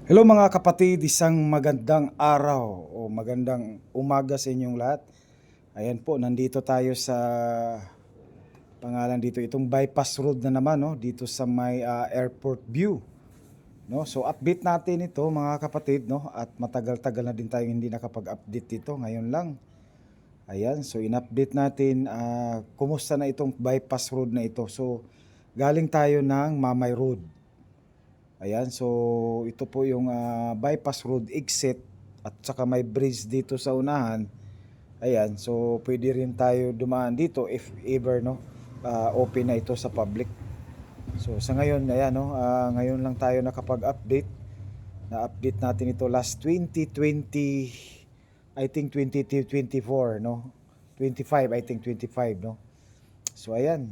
Hello mga kapatid, isang magandang araw o magandang umaga sa inyong lahat. Ayan po, nandito tayo sa pangalan dito, itong bypass road na naman, no, dito sa may airport view. No? So update natin ito mga kapatid, no, at matagal-tagal na din tayo hindi nakapag-update dito, ngayon lang. Ayan, so in-update natin kumusta na itong bypass road na ito. So galing tayo ng Mamay Road. Ayan, so ito po yung bypass road exit at saka may bridge dito sa unahan. Ayan, so pwede rin tayo dumaan dito if ever no open na ito sa public. So sa ngayon, ayan no, ngayon lang tayo nakapag-update. Na-update natin ito last 2020, I think 2024 no. 25, I think 25 no. So ayan.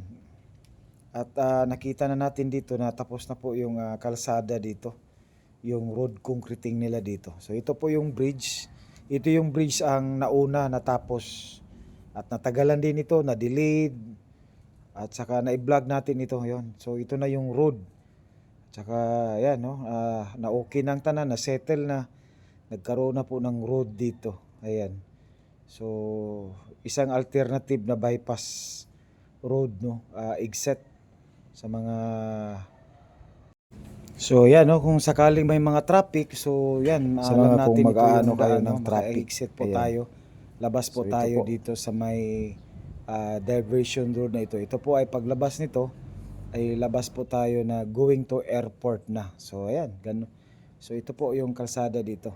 At nakita na natin dito na tapos na po yung kalsada dito, yung road concreting nila dito. So ito po yung bridge. Ito yung bridge ang nauna natapos at natagalan din ito, na delayed at saka na-vlog natin ito yon. So ito na yung road. Tsaka ayan no, na okay nang tanan, na settle na. Nagkaroon na po ng road dito. Ayan. So isang alternative na bypass road no, exit sa mga. So yan no, kung sakaling may mga traffic, so yan, Sa alam mga natin kung ito mag-aano yung kayo daan, ng no? traffic. Maka-exit po Ayan. tayo. Labas po So, ito tayo po. dito sa may diversion road na ito. Ito po ay paglabas nito ay labas po tayo na going to airport na. So ayan, ganun. So ito po yung kalsada dito.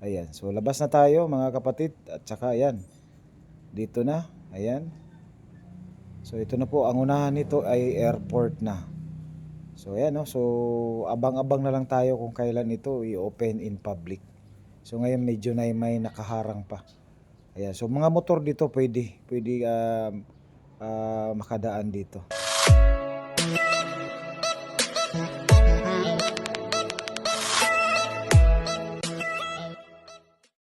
Ayan. So labas na tayo mga kapatid at saka ayan. Dito na. Ayan. So ito na po, ang unahan nito ay airport na. So ayan no, so abang-abang na lang tayo kung kailan ito i-open in public. So ngayon medyo na may nakaharang pa. Ayan, so mga motor dito pwede makadaan dito.